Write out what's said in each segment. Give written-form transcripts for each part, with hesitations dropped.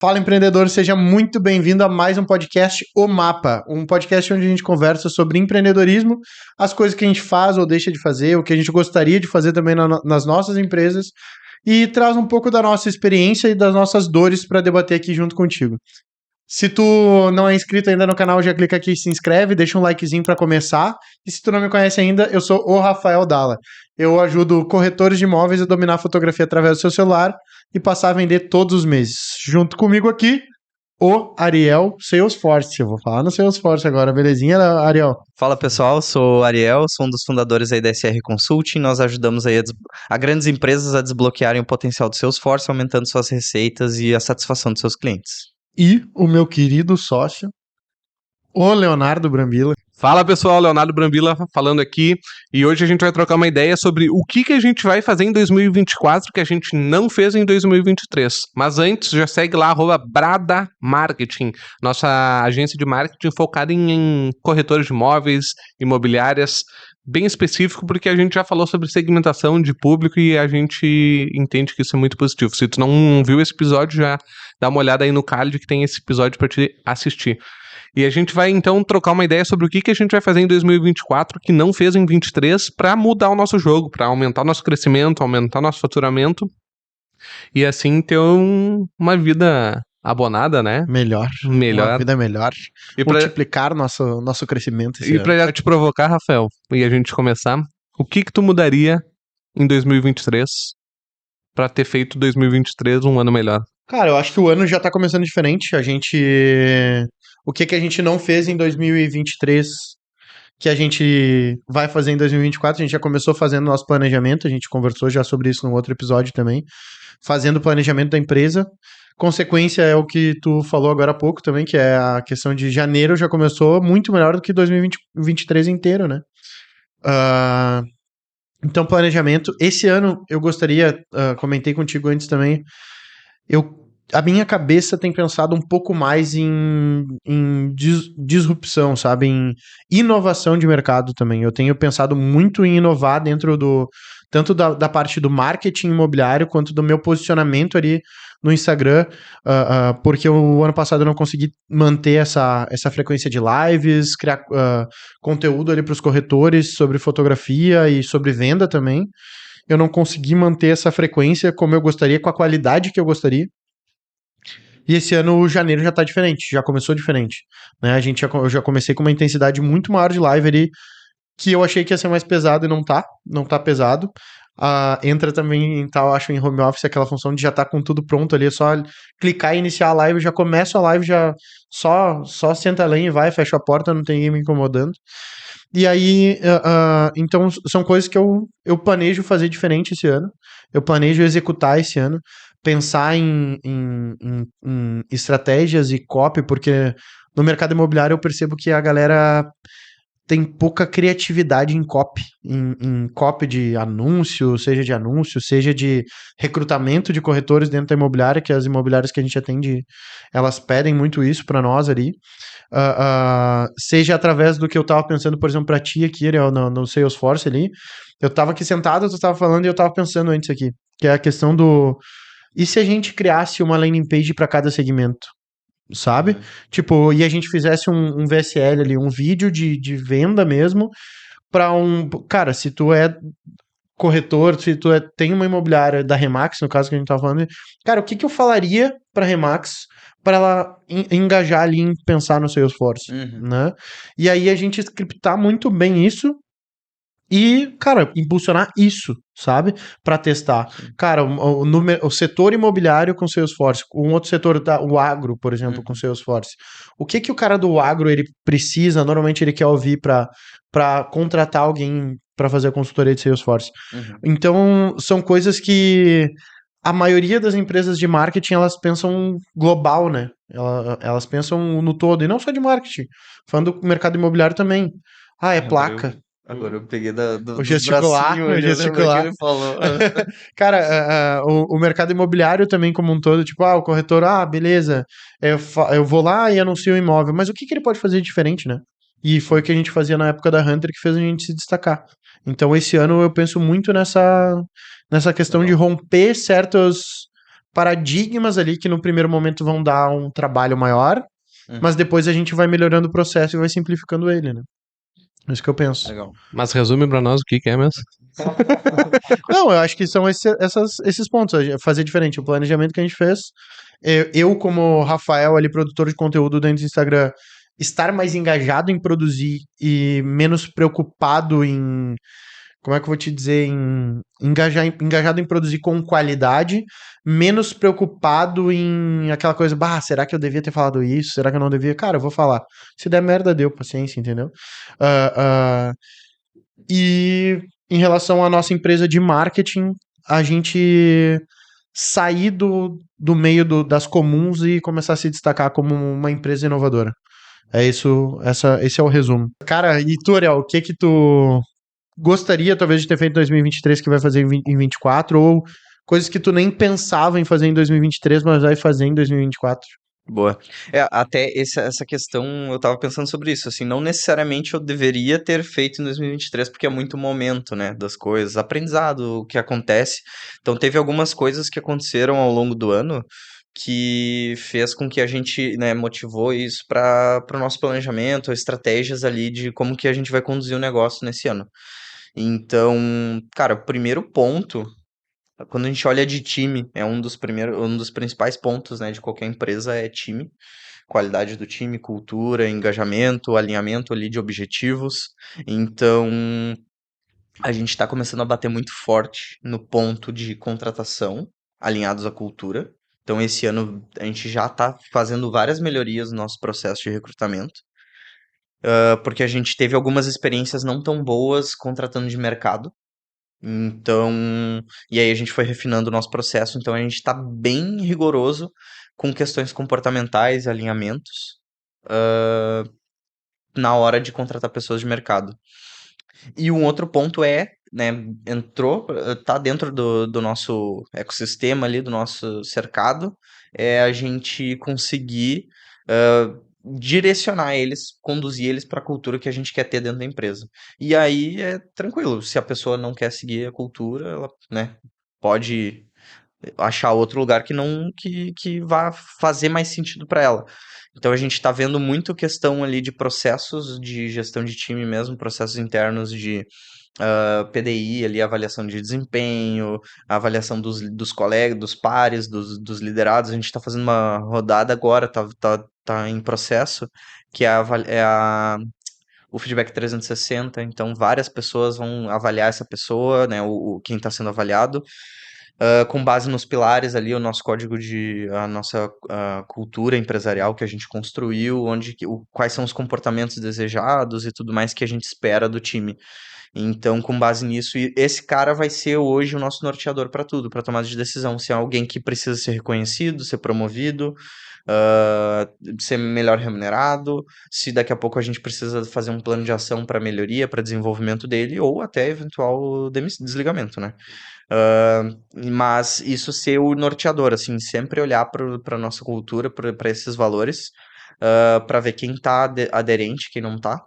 Fala, empreendedor, seja muito bem-vindo a mais um podcast, O Mapa, um podcast onde a gente conversa sobre empreendedorismo, as coisas que a gente faz ou deixa de fazer, o que a gente gostaria de fazer também nas nossas empresas e traz um pouco da nossa experiência e das nossas dores para debater aqui junto contigo. Se tu não é inscrito ainda no canal, já clica aqui e se inscreve, deixa um likezinho para começar. E se tu não me conhece ainda, eu sou o Rafael Dalla. Eu ajudo corretores de imóveis a dominar a fotografia através do seu celular e passar a vender todos os meses. Junto comigo aqui, o Ariel Salesforce. Eu vou falar no Salesforce agora, belezinha, Ariel? Fala pessoal, sou o Ariel, sou um dos fundadores aí da SR Consulting. Nós ajudamos aí a grandes empresas a desbloquearem o potencial do Salesforce, aumentando suas receitas e a satisfação dos seus clientes. E o meu querido sócio, o Leonardo Brambilla. Fala pessoal, Leonardo Brambilla falando aqui, e hoje a gente vai trocar uma ideia sobre o que a gente vai fazer em 2024 que a gente não fez em 2023. Mas antes, já segue lá, @Brada Marketing, nossa agência de marketing focada em corretores de imóveis, imobiliárias, bem específico, porque a gente já falou sobre segmentação de público e a gente entende que isso é muito positivo. Se tu não viu esse episódio, já dá uma olhada aí no card que tem esse episódio para te assistir. E a gente vai, então, trocar uma ideia sobre o que a gente vai fazer em 2024 que não fez em 2023 para mudar o nosso jogo, para aumentar o nosso crescimento, aumentar o nosso faturamento e, assim, ter uma vida abonada, né? Melhor. Uma vida melhor. E multiplicar nosso crescimento esse ano. Pra te provocar, Rafael, e a gente começar, o que tu mudaria em 2023 para ter feito 2023 um ano melhor? Cara, eu acho que o ano já tá começando diferente. O que a gente não fez em 2023 que a gente vai fazer em 2024, a gente já começou fazendo nosso planejamento, a gente conversou já sobre isso num outro episódio também, fazendo o planejamento da empresa. Consequência é o que tu falou agora há pouco também, que é a questão de janeiro já começou muito melhor do que 2023 inteiro, né? Então, planejamento. Esse ano eu gostaria, comentei contigo antes também, a minha cabeça tem pensado um pouco mais em disrupção, sabe? Em inovação de mercado também. Eu tenho pensado muito em inovar dentro tanto da parte do marketing imobiliário, quanto do meu posicionamento ali no Instagram, porque o ano passado eu não consegui manter essa frequência de lives, criar conteúdo ali para os corretores sobre fotografia e sobre venda também. Eu não consegui manter essa frequência como eu gostaria, com a qualidade que eu gostaria. E esse ano o janeiro já tá diferente, já começou diferente, né? Eu já comecei com uma intensidade muito maior de live ali, que eu achei que ia ser mais pesado e não tá pesado. Entra também, eu acho, em home office aquela função de já tá com tudo pronto ali, é só clicar e iniciar a live, já começa a live, já só senta a lenha e vai, fecha a porta, não tem ninguém me incomodando. E aí, então são coisas que eu planejo fazer diferente esse ano, eu planejo executar esse ano, pensar em estratégias e copy, porque no mercado imobiliário eu percebo que a galera tem pouca criatividade em copy, em copy de anúncio, seja de recrutamento de corretores dentro da imobiliária, que as imobiliárias que a gente atende, elas pedem muito isso para nós ali, seja através do que eu tava pensando, por exemplo, para ti aqui, no Salesforce ali, eu tava aqui sentado, tu tava falando e eu tava pensando antes aqui, que é a questão e se a gente criasse uma landing page para cada segmento? Sabe? Tipo, e a gente fizesse um VSL ali, um vídeo de venda mesmo, para Cara, se tu é corretor, se tu tem uma imobiliária da Remax, no caso que a gente tava falando, cara, o que eu falaria pra Remax para ela engajar ali em pensar no Salesforce, né? E aí a gente scriptar muito bem isso e, cara, impulsionar isso, sabe? Pra testar. Cara, o setor imobiliário com Salesforce, um outro setor, o agro, por exemplo, com Salesforce. O que o cara do agro, ele precisa, normalmente ele quer ouvir pra contratar alguém pra fazer a consultoria de Salesforce. Então, são coisas que a maioria das empresas de marketing, elas pensam global, né? Elas pensam no todo, e não só de marketing. Falando do mercado imobiliário também. É placa. Agora eu peguei o gesticular, o gesticular. Que ele falou. Cara, o mercado imobiliário também como um todo, tipo, o corretor, beleza, eu vou lá e anuncio o imóvel, mas o que ele pode fazer diferente, né? E foi o que a gente fazia na época da Hunter que fez a gente se destacar. Então esse ano eu penso muito nessa questão de romper certos paradigmas ali que no primeiro momento vão dar um trabalho maior, mas depois a gente vai melhorando o processo e vai simplificando ele, né? É isso que eu penso. Legal. Mas resume pra nós o que é mesmo. Não, eu acho que são esses pontos. Fazer diferente. O planejamento que a gente fez. Eu, como Rafael, ali, produtor de conteúdo dentro do Instagram, estar mais engajado em produzir e menos preocupado em. Como é que eu vou te dizer? Engajado em produzir com qualidade, menos preocupado em aquela coisa, bah, será que eu devia ter falado isso? Será que eu não devia? Cara, eu vou falar. Se der merda, deu, paciência, entendeu? Ah, e em relação à nossa empresa de marketing, a gente sair do meio das comuns e começar a se destacar como uma empresa inovadora. É isso, esse é o resumo. Cara, e tu, Ariel, o que que tu gostaria talvez de ter feito em 2023 que vai fazer em 24 ou coisas que tu nem pensava em fazer em 2023, mas vai fazer em 2024? Boa. Até essa questão, eu tava pensando sobre isso, assim, não necessariamente eu deveria ter feito em 2023, porque é muito momento, né, das coisas, aprendizado, o que acontece. Então, teve algumas coisas que aconteceram ao longo do ano que fez com que a gente, né, motivou isso para o nosso planejamento, estratégias ali de como que a gente vai conduzir o negócio nesse ano. Então, cara, o primeiro ponto quando a gente olha de time, é um dos principais pontos, né, de qualquer empresa é time, qualidade do time, cultura, engajamento, alinhamento ali de objetivos. Então, a gente está começando a bater muito forte no ponto de contratação, alinhados à cultura. Então, esse ano a gente já está fazendo várias melhorias no nosso processo de recrutamento, porque a gente teve algumas experiências não tão boas contratando de mercado. Então, e aí a gente foi refinando o nosso processo, então a gente está bem rigoroso com questões comportamentais e alinhamentos na hora de contratar pessoas de mercado. E um outro ponto né, tá dentro do nosso ecossistema ali, do nosso cercado, é a gente conseguir direcionar eles, conduzir eles para a cultura que a gente quer ter dentro da empresa. E aí é tranquilo, se a pessoa não quer seguir a cultura, ela, né, pode achar outro lugar que vá fazer mais sentido para ela. Então a gente está vendo muito questão ali de processos de gestão de time mesmo, processos internos de PDI, ali, avaliação de desempenho, avaliação dos colegas, dos pares, dos liderados. A gente está fazendo uma rodada agora, tá em processo, que o feedback 360. Então, várias pessoas vão avaliar essa pessoa, né, quem está sendo avaliado, com base nos pilares ali, a nossa cultura empresarial que a gente construiu, quais são os comportamentos desejados e tudo mais que a gente espera do time. Então, com base nisso, esse cara vai ser hoje o nosso norteador para tudo, para tomada de decisão. Se é alguém que precisa ser reconhecido, ser promovido, ser melhor remunerado, se daqui a pouco a gente precisa fazer um plano de ação para melhoria, para desenvolvimento dele, ou até eventual desligamento, né? Mas isso ser o norteador, assim, sempre olhar para nossa cultura, para esses valores, para ver quem tá aderente, quem não tá,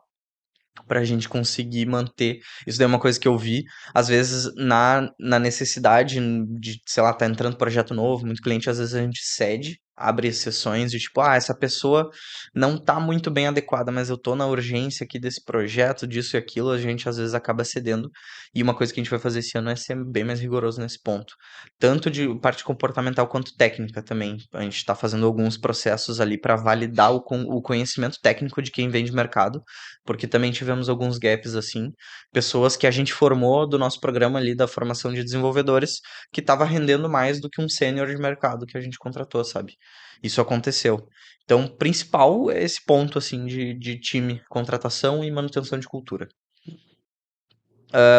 pra gente conseguir manter. Isso daí é uma coisa que eu vi, às vezes, na necessidade de, sei lá, tá entrando projeto novo, muito cliente, às vezes a gente cede, abre exceções de tipo, essa pessoa não tá muito bem adequada, mas eu tô na urgência aqui desse projeto, disso e aquilo, a gente às vezes acaba cedendo. E uma coisa que a gente vai fazer esse ano é ser bem mais rigoroso nesse ponto. Tanto de parte comportamental quanto técnica também. A gente tá fazendo alguns processos ali para validar o conhecimento técnico de quem vem de mercado, porque também tivemos alguns gaps assim, pessoas que a gente formou do nosso programa ali da formação de desenvolvedores que estava rendendo mais do que um sênior de mercado que a gente contratou, sabe? Isso aconteceu. Então, principal é esse ponto assim de time, contratação e manutenção de cultura.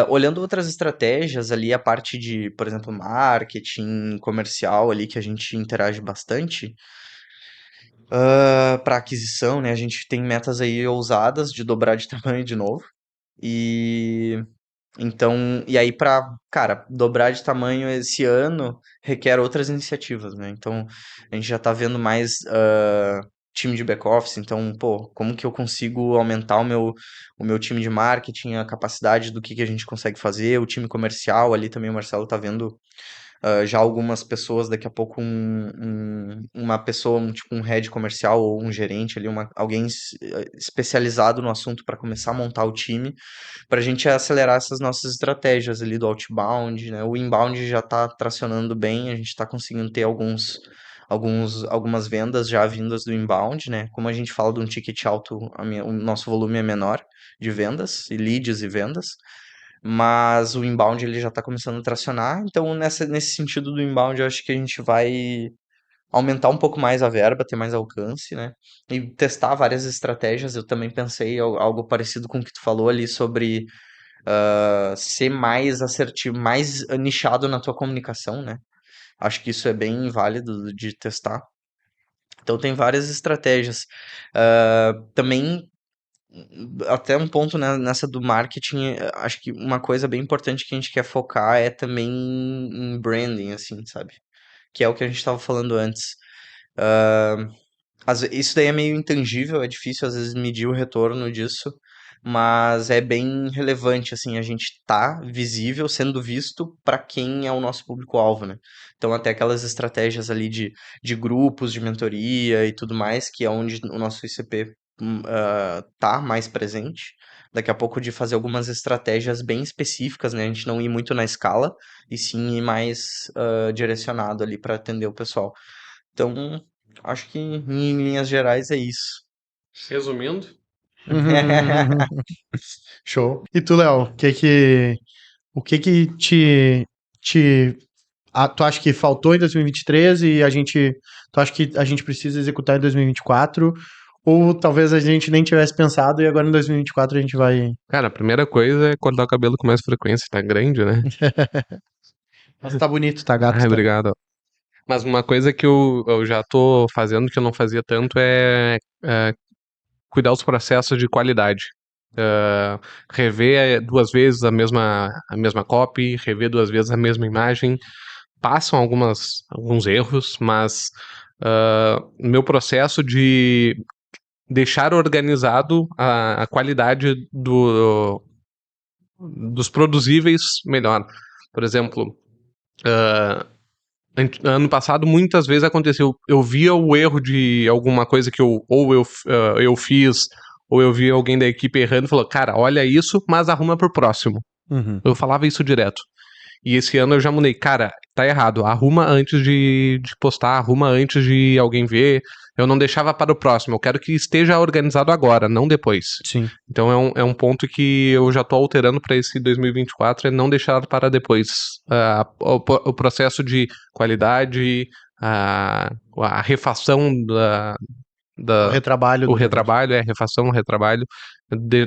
Olhando outras estratégias ali, a parte de, por exemplo, marketing, comercial ali, que a gente interage bastante, para aquisição, né? A gente tem metas aí ousadas de dobrar de tamanho de novo. E então, e aí cara, dobrar de tamanho esse ano requer outras iniciativas, né? Então, a gente já tá vendo mais time de back-office, então, pô, como que eu consigo aumentar o meu time de marketing, a capacidade do que a gente consegue fazer, o time comercial ali também, o Marcelo tá vendo já algumas pessoas, daqui a pouco uma pessoa, tipo um head comercial ou um gerente ali, alguém especializado no assunto para começar a montar o time, para a gente acelerar essas nossas estratégias ali do outbound, né? O inbound já está tracionando bem, a gente está conseguindo ter algumas vendas já vindas do inbound, né? Como a gente fala de um ticket alto, o nosso volume é menor de vendas, e leads e vendas, mas o inbound ele já está começando a tracionar, então nesse sentido do inbound eu acho que a gente vai aumentar um pouco mais a verba, ter mais alcance, né? E testar várias estratégias. Eu também pensei algo parecido com o que tu falou ali sobre ser mais assertivo, mais nichado na tua comunicação, né? Acho que isso é bem válido de testar. Então tem várias estratégias. Também, até um ponto nessa do marketing, acho que uma coisa bem importante que a gente quer focar é também em branding, assim, sabe? Que é o que a gente estava falando antes. Isso daí é meio intangível, é difícil às vezes medir o retorno disso, mas é bem relevante, assim, a gente tá visível, sendo visto para quem é o nosso público-alvo, né? Então até aquelas estratégias ali de grupos, de mentoria e tudo mais, que é onde o nosso ICP tá mais presente. Daqui a pouco de fazer algumas estratégias bem específicas, né? A gente não ir muito na escala, e sim ir mais direcionado ali para atender o pessoal. Então, acho que em linhas gerais é isso. Resumindo, Show. E tu, Léo, o que que tu acha que faltou em 2023 e tu acha que a gente precisa executar em 2024? Ou talvez a gente nem tivesse pensado e agora em 2024 a gente vai... cara, a primeira coisa é cortar o cabelo com mais frequência, tá grande, né? Mas tá bonito, tá gato, Ai, tá? obrigado. Mas uma coisa que eu já tô fazendo que eu não fazia tanto é cuidar dos processos de qualidade. Rever 2 vezes a mesma copy, rever 2 vezes a mesma imagem. Passam alguns erros, mas meu processo de deixar organizado a qualidade dos produzíveis melhor. Por exemplo, ano passado muitas vezes aconteceu, eu via o erro de alguma coisa que eu fiz, ou eu via alguém da equipe errando e falou, cara, olha isso, mas arruma pro próximo. Uhum. Eu falava isso direto. E esse ano eu já mudei, cara, tá errado, arruma antes de postar, arruma antes de alguém ver. Eu não deixava para o próximo, eu quero que esteja organizado agora, não depois. Sim. Então é um ponto que eu já tô alterando para esse 2024, é não deixar para depois. O processo de qualidade, a refação O retrabalho o do negócio. retrabalho, refação, retrabalho,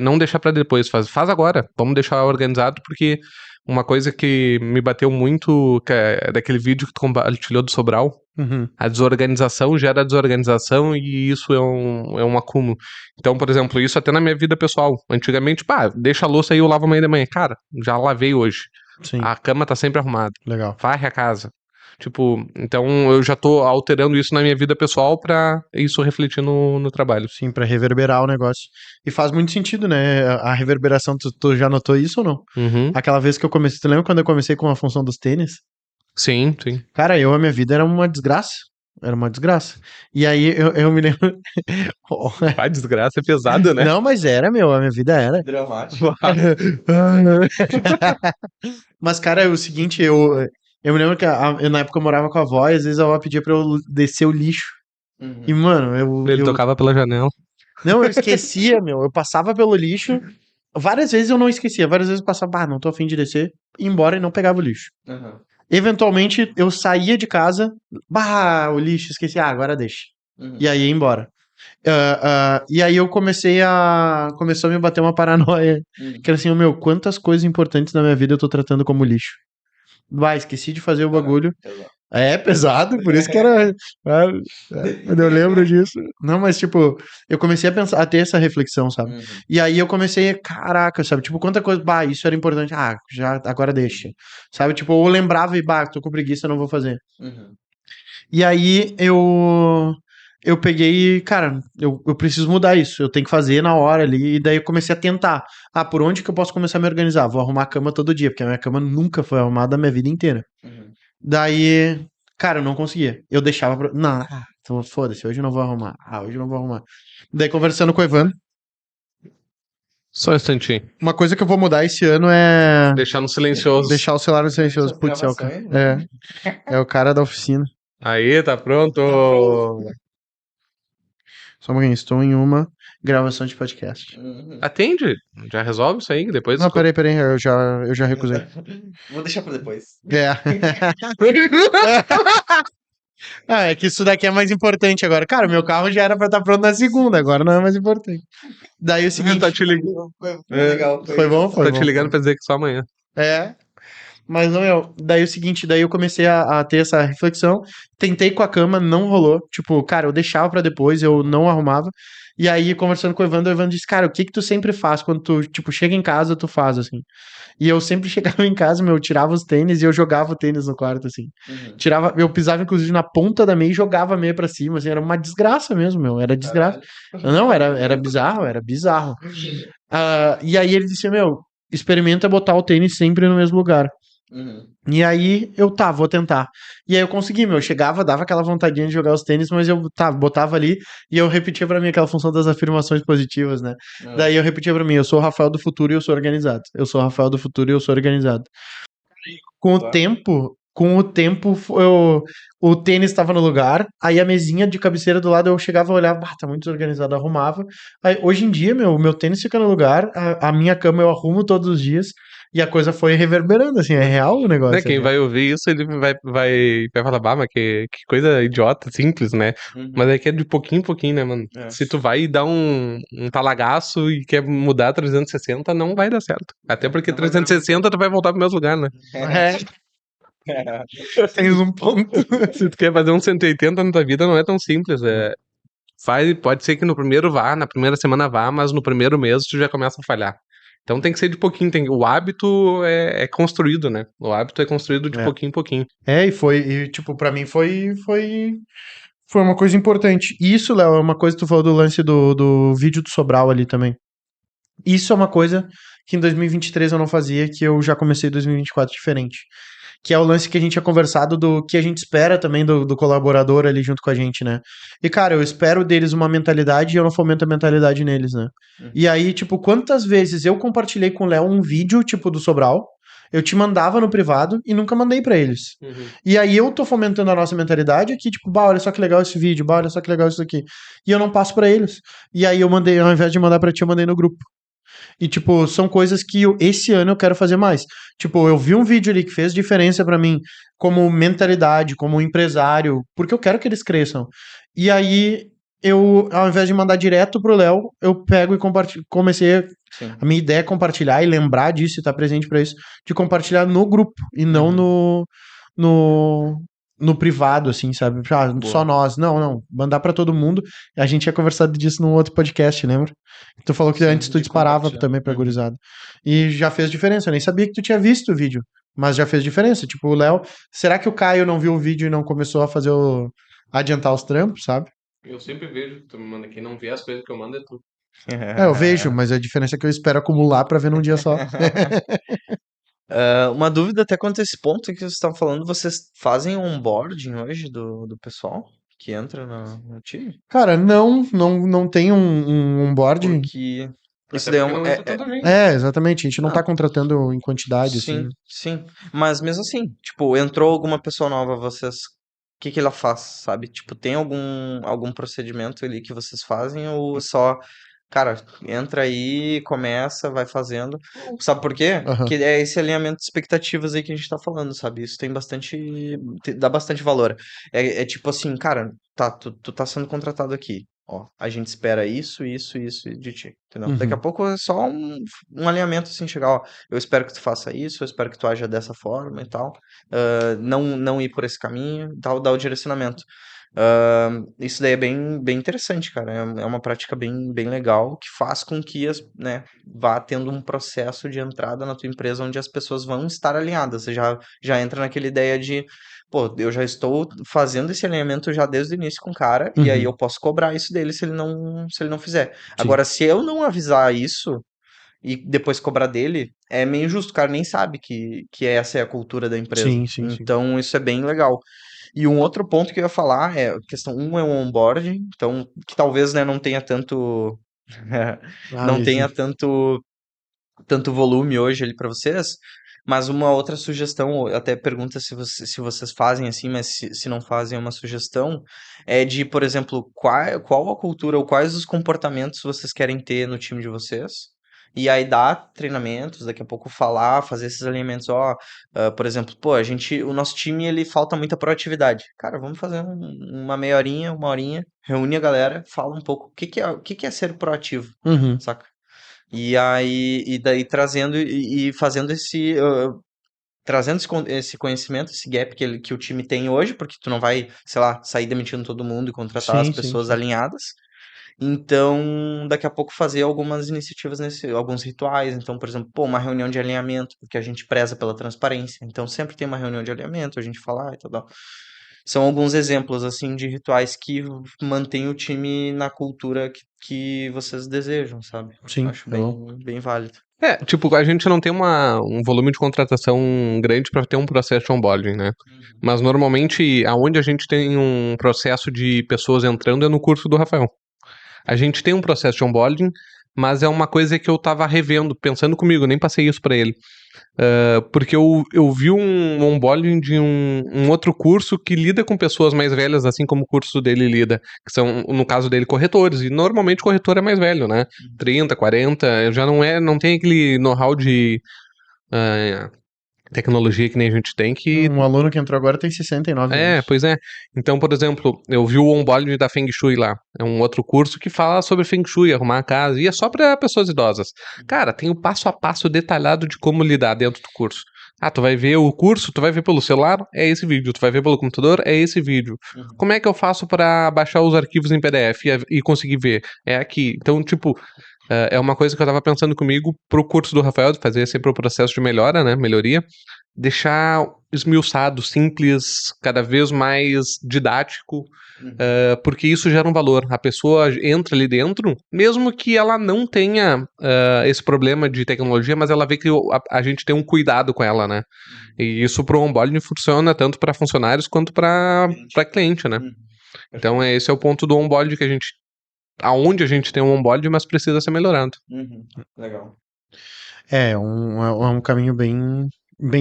não deixar para depois, faz agora, vamos deixar organizado, porque uma coisa que me bateu muito, que é daquele vídeo que tu compartilhou do Sobral, Uhum. a desorganização gera desorganização e isso é um acúmulo. Então, por exemplo, isso até na minha vida pessoal. Antigamente, deixa a louça aí, eu lavo amanhã de manhã. Cara, já lavei hoje. Sim, A cama tá sempre arrumada. legal. Varre a casa. Tipo, então eu já tô alterando isso na minha vida pessoal pra isso refletir no trabalho. Sim, pra reverberar o negócio. E faz muito sentido, né? A reverberação, tu já notou isso ou não? Uhum. Aquela vez que eu comecei, tu lembra quando eu comecei com a função dos tênis? Sim, sim. Cara, a minha vida era uma desgraça. Era uma desgraça. E aí eu me lembro. A desgraça é pesada, né? Não, mas era, meu, a minha vida era. Dramático. Mas, cara, é o seguinte, eu me lembro que na época eu morava com a avó e às vezes a avó pedia pra eu descer o lixo. E, mano, Ele tocava pela janela. Não, eu esquecia, meu. Eu passava pelo lixo. Várias vezes eu não esquecia. Várias vezes eu passava, não tô afim de descer. Ia embora e não pegava o lixo. Eventualmente, eu saía de casa. O lixo, esqueci. Agora deixa. E aí ia embora. E aí começou a me bater uma paranoia. Que era assim, quantas coisas importantes na minha vida eu tô tratando como lixo. Esqueci de fazer o bagulho. É pesado, por isso que era. Eu lembro disso. Não, mas tipo, eu comecei a ter essa reflexão, sabe? E aí eu comecei, caraca, sabe? Tipo, quanta coisa, isso era importante. Já, agora deixa. Sabe? Tipo, eu lembrava e, tô com preguiça, não vou fazer. E aí eu peguei e, cara, eu preciso mudar isso. Eu tenho que fazer na hora ali. E daí eu comecei a tentar. Por onde que eu posso começar a me organizar? Vou arrumar a cama todo dia, porque a minha cama nunca foi arrumada a minha vida inteira. Daí, cara, eu não conseguia. Eu deixava pra... Não, então foda-se, hoje eu não vou arrumar. Hoje eu não vou arrumar. Daí, conversando com o Evan, Só um instantinho. uma coisa que eu vou mudar esse ano é Deixar no silencioso. deixar o celular no silencioso. As Putz, gravações, né? é o cara da oficina. Aí, tá pronto. Só um pouquinho, estou em uma gravação de podcast. Uhum. Atende. Já resolve isso aí, que depois... Não, peraí, eu já recusei. Vou deixar pra depois. É. É que isso daqui é mais importante agora. Cara, meu carro já era pra estar pronto na segunda, agora não é mais importante. Daí o seguinte. Tá te ligando. Foi legal. Foi bom? Foi Tá bom. te ligando pra dizer que só amanhã. É. Mas não, daí o seguinte, daí eu comecei a ter essa reflexão, tentei com a cama, não rolou, tipo, cara, eu deixava pra depois, eu não arrumava, e aí, conversando com o Evandro disse, cara, o que que tu sempre faz quando tu, tipo, chega em casa, tu faz, assim, e eu sempre chegava em casa, eu tirava os tênis e eu jogava o tênis no quarto, assim, Uhum. eu pisava, inclusive, na ponta da meia e jogava a meia pra cima, assim, era uma desgraça mesmo, era desgraça, não, era bizarro, e aí ele disse, experimenta botar o tênis sempre no mesmo lugar. Uhum. E aí vou tentar. E aí eu consegui, eu chegava, dava aquela vontadinha de jogar os tênis, mas eu botava ali e eu repetia pra mim aquela função das afirmações positivas, né? Daí eu repetia pra mim, eu sou o Rafael do futuro e eu sou organizado. Eu sou o Rafael do futuro e eu sou organizado. Com o tempo, o tênis estava no lugar, aí a mesinha de cabeceira do lado eu chegava a olhar, tá muito desorganizado, arrumava. Aí, hoje em dia, meu tênis fica no lugar, a minha cama eu arrumo todos os dias, e a coisa foi reverberando, assim, é real o Né, negócio. quem vai ouvir isso, ele vai falar, bah, mas que coisa idiota, simples, né? Uhum. Mas é que é de pouquinho em pouquinho, né, mano? É. Se tu vai dar um talagaço e quer mudar 360, não vai dar certo. Até porque Não vai 360 tu vai voltar pro mesmo lugar, né? Tens um ponto. Se tu quer fazer um 180 na tua vida, não é tão simples. Pode ser que no primeiro vá, na primeira semana vá, mas no primeiro mês tu já começa a falhar. Então tem que ser de pouquinho. O hábito é construído, né? O hábito é construído de pouquinho em pouquinho. Tipo, pra mim foi uma coisa importante. Isso, Léo, é uma coisa que tu falou do lance do vídeo do Sobral ali também. Isso é uma coisa que em 2023 eu não fazia, que eu já comecei em 2024 diferente. Que é o lance que a gente tinha conversado do que a gente espera também do colaborador ali junto com a gente, né? E, cara, eu espero deles uma mentalidade e eu não fomento a mentalidade neles, né? E aí, tipo, quantas vezes eu compartilhei com o Léo um vídeo, tipo, do Sobral, eu te mandava no privado e nunca mandei pra eles. E aí eu tô fomentando a nossa mentalidade aqui, tipo, bah, olha só que legal esse vídeo, bah, olha só que legal isso aqui. E eu não passo pra eles. E aí eu mandei, ao invés de mandar pra ti, eu mandei no grupo. E, tipo, são coisas que esse ano eu quero fazer mais. Tipo, eu vi um vídeo ali que fez diferença pra mim, como mentalidade, como empresário, porque eu quero que eles cresçam. E aí, ao invés de mandar direto pro Léo, eu pego e comecei. Sim. A minha ideia é compartilhar e lembrar disso e estar presente pra isso, de compartilhar no grupo e não no, no privado, assim, sabe? Só nós. Não. Mandar pra todo mundo. A gente tinha conversado disso num outro podcast, lembra? Tu falou que Sim, antes tu de disparava compartilhar. também pra gurizada. E já fez diferença. Eu nem sabia que tu tinha visto o vídeo. Mas já fez diferença. Tipo, o Léo. Será que o Caio não viu o vídeo e não começou a fazer adiantar os trampos, sabe? Eu sempre vejo que tu me manda. Quem não vê as coisas que eu mando é tu. Eu vejo, mas a diferença é que eu espero acumular pra ver num dia só. Uma dúvida até quanto a esse ponto que vocês estavam falando, vocês fazem onboarding hoje do pessoal que entra no time? Cara, não tem um onboarding. Porque isso Até daí é, porque um- não é, entra tanta gente. Exatamente. A gente não tá contratando em quantidade, assim. sim. Mas mesmo assim, tipo, entrou alguma pessoa nova, vocês. O que que ela faz, sabe? Tipo, tem algum procedimento ali que vocês fazem ou só, cara, entra aí, começa, vai fazendo. Sabe por quê? Aham. Porque é esse alinhamento de expectativas aí que a gente tá falando, sabe? Isso tem dá bastante valor. É tipo assim, cara, tá, tu tá sendo contratado aqui. Ó, a gente espera isso de ti, entendeu? Daqui a Uhum. pouco é só um alinhamento assim, chegar, ó, eu espero que tu faça isso, eu espero que tu haja dessa forma e tal. Não ir por esse caminho, tal, dar o direcionamento. Isso daí é bem interessante, cara. É uma prática bem legal que faz com que né, vá tendo um processo de entrada na tua empresa onde as pessoas vão estar alinhadas. Você já entra naquela ideia de, pô, eu já estou fazendo esse alinhamento já desde o início com o cara, e aí Uhum. eu posso cobrar isso dele se ele não fizer. Sim. Agora, se eu não avisar isso, e depois cobrar dele, é meio injusto, o cara nem sabe que essa é a cultura da empresa. Sim, sim, sim. Então, isso é bem legal. E um outro ponto que eu ia falar é a questão, um é o onboarding, então, que talvez, né, não tenha tanto, Ah, não tenha tanto volume hoje ali para vocês, mas uma outra sugestão, até pergunta se vocês fazem assim, mas se não fazem é uma sugestão, é de, por exemplo, qual a cultura ou quais os comportamentos vocês querem ter no time de vocês. E aí dar treinamentos, daqui a pouco falar, fazer esses alinhamentos, ó, por exemplo, pô, o nosso time, ele falta muita proatividade. Cara, vamos fazer uma meia horinha, uma horinha, reúne a galera, fala um pouco o que que é ser proativo, Uhum. saca? E aí, e daí trazendo e fazendo trazendo esse conhecimento, esse gap que o time tem hoje, porque tu não vai, sei lá, sair demitindo todo mundo e contratar as Sim, sim, pessoas sim. alinhadas. Então, daqui a pouco fazer algumas iniciativas alguns rituais. Então, por exemplo, pô, uma reunião de alinhamento, porque a gente preza pela transparência. Então, sempre tem uma reunião de alinhamento, a gente fala, e tal. São alguns exemplos, assim, de rituais que mantêm o time na cultura que vocês desejam, sabe? Sim, Acho é bom. bem válido. Tipo, a gente não tem um volume de contratação grande para ter um processo de onboarding, né? Uhum. Mas normalmente, aonde a gente tem um processo de pessoas entrando é no curso do Rafael. A gente tem um processo de onboarding, mas é uma coisa que eu tava revendo, pensando comigo, nem passei isso para ele. Porque eu vi um onboarding de um outro curso que lida com pessoas mais velhas, assim como o curso dele lida, que são, no caso dele, corretores, e normalmente corretor é mais velho, né? 30, 40, já não tem aquele know-how de ah, tecnologia que nem a gente tem, que Um aluno que entrou agora tem 69 anos. pois é. Então, por exemplo, eu vi o onboarding da Feng Shui lá. É um outro curso que fala sobre Feng Shui, arrumar a casa, e é só para pessoas idosas. Cara, tem o passo a passo detalhado de como lidar dentro do curso. Ah, tu vai ver o curso, tu vai ver pelo celular, é esse vídeo. Tu vai ver pelo computador, é esse vídeo. Uhum. Como é que eu faço para baixar os arquivos em PDF e conseguir ver? É aqui. Então, tipo, é uma coisa que eu tava pensando comigo pro curso do Rafael, de fazer sempre o processo de melhora, né? Melhoria. Deixar esmiuçado, simples, cada vez mais didático, Uhum. porque isso gera um valor. A pessoa entra ali dentro, mesmo que ela não tenha esse problema de tecnologia, mas ela vê que a gente tem um cuidado com ela, né? E isso pro onboarding funciona tanto para funcionários quanto para cliente, né? Uhum. Então, Perfeito. esse é o ponto do onboarding que aonde a gente tem um onboarding, mas precisa ser melhorado. Uhum. Legal. É um caminho bem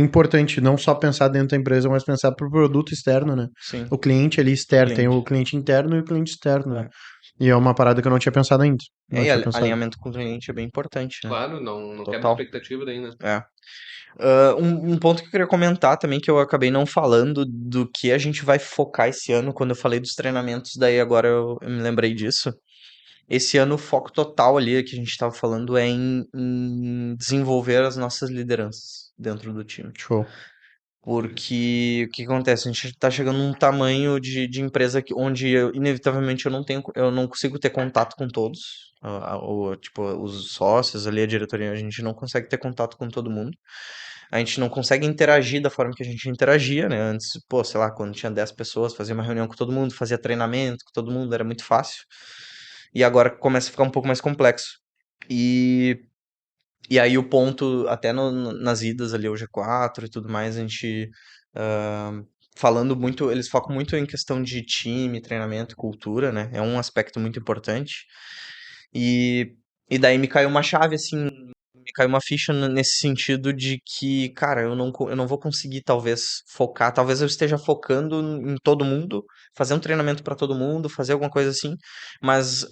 importante, não só pensar dentro da empresa, mas pensar pro produto externo, né? Sim, O cliente ali o externo, tem o cliente. cliente interno e o cliente externo, né? É. E é uma parada que eu não tinha pensado ainda. Não E tinha pensado. alinhamento com o cliente é bem importante, né? Claro, não quebra Total. expectativa daí, né? É. Um ponto que eu queria comentar também, que eu acabei não falando do que a gente vai focar esse ano, quando eu falei dos treinamentos, daí agora eu me lembrei disso. Esse ano o foco total ali que a gente estava falando é em desenvolver as nossas lideranças dentro do time. Show. Porque o que acontece? A gente está chegando num tamanho de empresa onde inevitavelmente eu não consigo ter contato com todos. Tipo, os sócios ali, a diretoria, a gente não consegue ter contato com todo mundo. A gente não consegue interagir da forma que a gente interagia, né? Antes, pô, sei lá, quando tinha 10 pessoas, fazia uma reunião com todo mundo, fazia treinamento com todo mundo, era muito fácil. E agora começa a ficar um pouco mais complexo. E e aí o ponto, até nas idas ali, o G4 e tudo mais, a gente ah, falando muito, eles focam muito em questão de time, treinamento, cultura, né? É um aspecto muito importante. E, e daí me caiu uma chave, assim, me caiu uma ficha nesse sentido de que, cara, eu não vou conseguir talvez focar, talvez eu esteja focando em todo mundo, fazer um treinamento para todo mundo, fazer alguma coisa assim, mas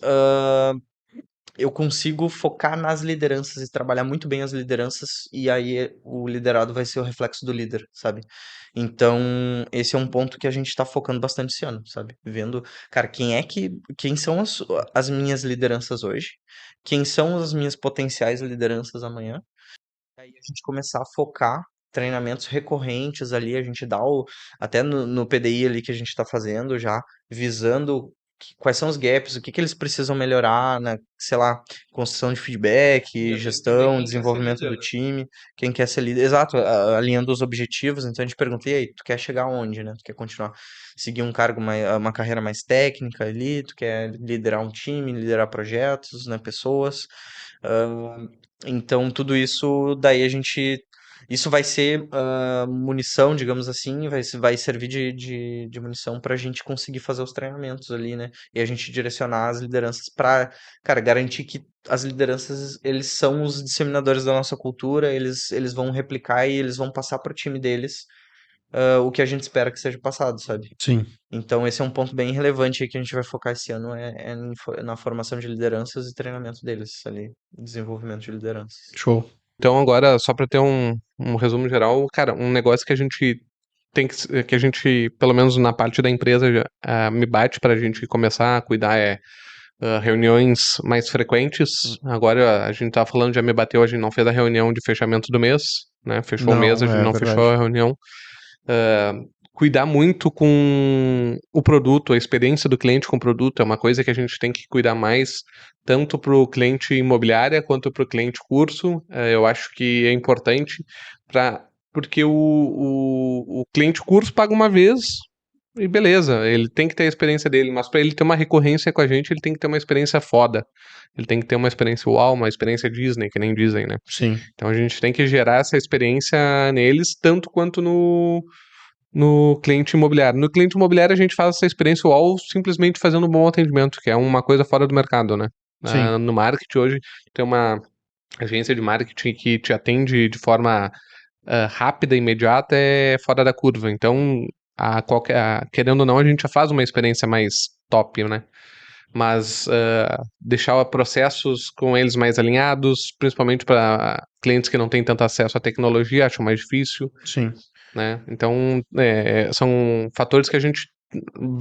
eu consigo focar nas lideranças e trabalhar muito bem as lideranças, e aí o liderado vai ser o reflexo do líder, sabe? Então, esse é um ponto que a gente tá focando bastante esse ano, sabe? Vendo, cara, quem são as minhas lideranças hoje? Quem são as minhas potenciais lideranças amanhã? Aí a gente começar a focar treinamentos recorrentes ali, a gente dá até no PDI ali que a gente está fazendo já, visando quais são os gaps, o que eles precisam melhorar na, sei lá, construção de E feedback, a gente também, gestão, quem quer ser desenvolvimento do líder, né? time, quem quer ser líder, exato, alinhando os objetivos, então a gente pergunta, e aí, tu quer chegar aonde, né? Tu quer continuar, seguir um cargo, uma carreira mais técnica ali, tu quer liderar um time, liderar projetos, né, pessoas, Então, tudo isso, daí isso vai ser munição, digamos assim, vai servir de munição para a gente conseguir fazer os treinamentos ali, né? E a gente direcionar as lideranças para, cara, garantir que as lideranças, eles são os disseminadores da nossa cultura, eles vão replicar e eles vão passar para o time deles o que a gente espera que seja passado, sabe? Sim. Então, esse é um ponto bem relevante aí que a gente vai focar esse ano, na formação de lideranças e treinamento deles ali, desenvolvimento de lideranças. Show. Então, agora, só para ter um resumo geral, cara, um negócio que a gente que a gente, pelo menos na parte da empresa, me bate para a gente começar a cuidar reuniões mais frequentes. Agora a gente tá falando, já me bateu, a gente não fez a reunião de fechamento do mês, né? Fechou o mês, Não, a gente é não verdade. fechou a reunião. Cuidar muito com o produto, a experiência do cliente com o produto é uma coisa que a gente tem que cuidar mais, tanto para o cliente imobiliária quanto para o cliente curso. Eu acho que é importante porque o cliente curso paga uma vez e beleza, ele tem que ter a experiência dele, mas para ele ter uma recorrência com a gente, ele tem que ter uma experiência foda. Ele tem que ter uma experiência uau, uma experiência Disney, que nem dizem, né? Sim. Então a gente tem que gerar essa experiência neles, tanto quanto no cliente imobiliário. No cliente imobiliário a gente faz essa experiência UOL simplesmente fazendo um bom atendimento, que é uma coisa fora do mercado, né? Sim. No marketing hoje tem uma agência de marketing que te atende de forma rápida e imediata, é fora da curva. Então, querendo ou não, a gente já faz uma experiência mais top, né? Mas deixar processos com eles mais alinhados, principalmente para clientes que não têm tanto acesso à tecnologia, acham mais difícil, Sim. né? Então, são fatores que a gente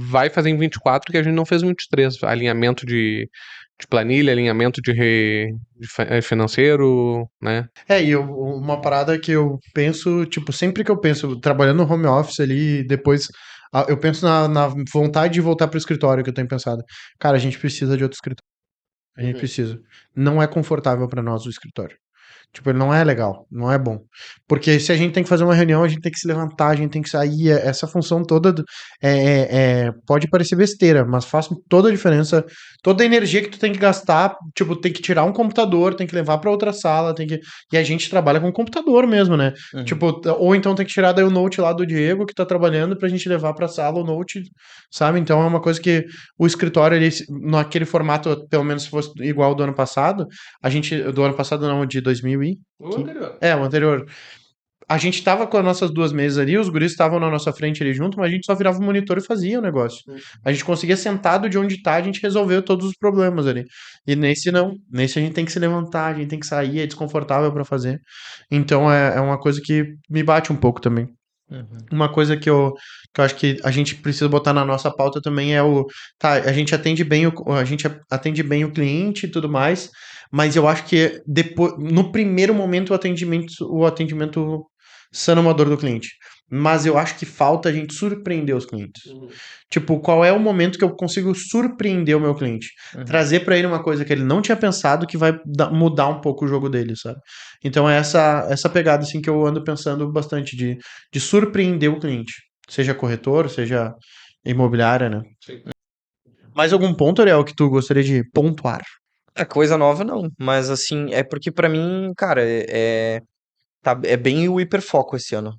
vai fazer em 24 que a gente não fez em 23. Alinhamento de planilha, alinhamento de financeiro, né? Uma parada que eu penso, tipo, sempre que eu penso, trabalhando no home office ali, depois eu penso na vontade de voltar pro escritório que eu tenho pensado. Cara, a gente precisa de outro escritório. A gente precisa. Não é confortável pra nós o escritório. Tipo, ele não é legal, não é bom. Porque se a gente tem que fazer uma reunião, a gente tem que se levantar, a gente tem que sair. Essa função toda pode parecer besteira, mas faz toda a diferença. Toda a energia que tu tem que gastar, tipo, tem que tirar um computador, tem que levar pra outra sala, tem que. E a gente trabalha com computador mesmo, né? Uhum. Tipo, ou então tem que tirar daí o note lá do Diego que tá trabalhando pra gente levar pra sala o note, sabe? Então é uma coisa que o escritório, ele, naquele formato, pelo menos se fosse igual ao do ano passado, a gente, do ano passado não, de 2000 e... O anterior. o anterior. A gente tava com as nossas duas mesas ali, os guris estavam na nossa frente ali junto, mas a gente só virava o monitor e fazia o negócio. A gente conseguia sentado de onde tá, a gente resolveu todos os problemas ali. E nesse não, nesse a gente tem que se levantar, a gente tem que sair, é desconfortável pra fazer. Então é uma coisa que me bate um pouco também. Uhum. Uma coisa que eu acho que a gente precisa botar na nossa pauta também é a gente atende bem o cliente e tudo mais, mas eu acho que depois, no primeiro momento o atendimento sana uma dor do cliente. Mas eu acho que falta a gente surpreender os clientes. Tipo, qual é o momento que eu consigo surpreender o meu cliente? Uhum. Trazer pra ele uma coisa que ele não tinha pensado que vai mudar um pouco o jogo dele, sabe? Então é essa pegada assim que eu ando pensando bastante de surpreender o cliente. Seja corretor, seja imobiliária, né? Sim. Mais algum ponto, Ariel, que tu gostaria de pontuar? Coisa nova não, mas assim, é porque pra mim, cara, é bem o hiperfoco esse ano.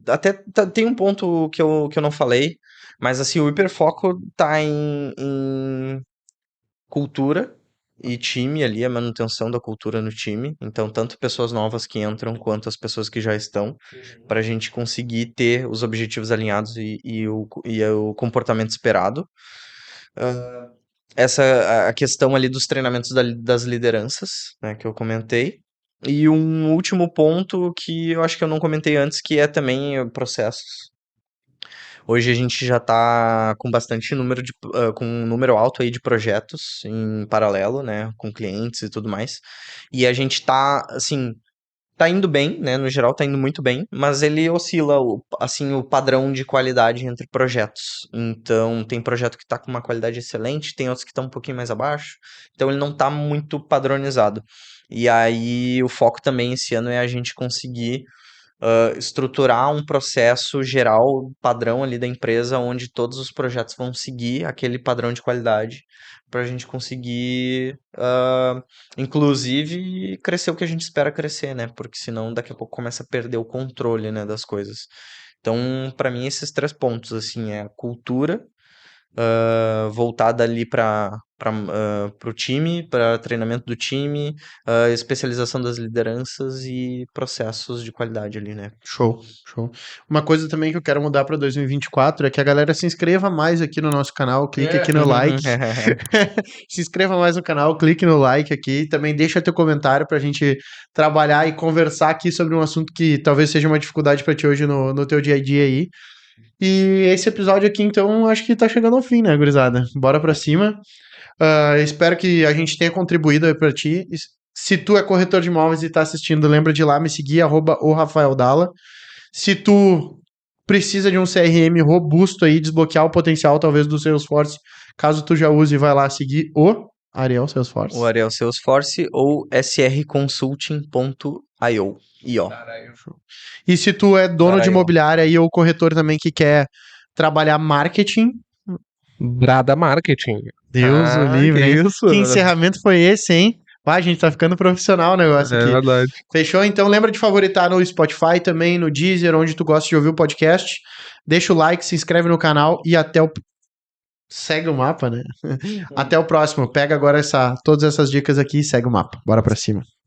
Até tem um ponto que eu não falei, mas assim, o hiperfoco tá em cultura e time ali, a manutenção da cultura no time. Então, tanto pessoas novas que entram, quanto as pessoas que já estão, para a gente conseguir ter os objetivos alinhados e o comportamento esperado. A questão ali dos treinamentos das lideranças, né, que eu comentei. E um último ponto que eu acho que eu não comentei antes, que é também processos. Hoje a gente já está com bastante com um número alto aí de projetos em paralelo, né, com clientes e tudo mais. E a gente tá, assim, tá indo bem, né, no geral tá indo muito bem, mas ele oscila, assim, o padrão de qualidade entre projetos. Então, tem projeto que tá com uma qualidade excelente, tem outros que estão um pouquinho mais abaixo, então ele não tá muito padronizado. E aí, o foco também esse ano é a gente conseguir estruturar um processo geral, padrão ali da empresa, onde todos os projetos vão seguir aquele padrão de qualidade, para a gente conseguir, inclusive, crescer o que a gente espera crescer, né? Porque senão daqui a pouco começa a perder o controle, né, das coisas. Então, para mim, esses 3 pontos, assim, é a cultura, voltada ali para o time, para treinamento do time, especialização das lideranças e processos de qualidade ali, né? Show, show. Uma coisa também que eu quero mudar para 2024 é que a galera se inscreva mais aqui no nosso canal, clique aqui no like. Se inscreva mais no canal, clique no like aqui. Também deixa teu comentário pra gente trabalhar e conversar aqui sobre um assunto que talvez seja uma dificuldade pra ti hoje no teu dia a dia aí. E esse episódio aqui, então, acho que tá chegando ao fim, né, gurizada? Bora pra cima. Espero que a gente tenha contribuído aí pra ti. Se tu é corretor de imóveis e tá assistindo, lembra de ir lá me seguir, @o_rafaeldalla. Se tu precisa de um CRM robusto aí, desbloquear o potencial talvez do Salesforce, caso tu já use, vai lá seguir o Ariel Salesforce. O Ariel Salesforce ou srconsulting.io. E se tu é dono de imobiliária aí ou corretor também que quer trabalhar marketing, Brada Marketing. Deus o livre, hein? Isso. Que encerramento foi esse, hein? A gente tá ficando profissional o negócio aqui. É verdade. Fechou? Então lembra de favoritar no Spotify também, no Deezer, onde tu gosta de ouvir o podcast. Deixa o like, se inscreve no canal e até o... Segue o mapa, né? Até o próximo. Pega agora todas essas dicas aqui e segue o mapa. Bora pra cima.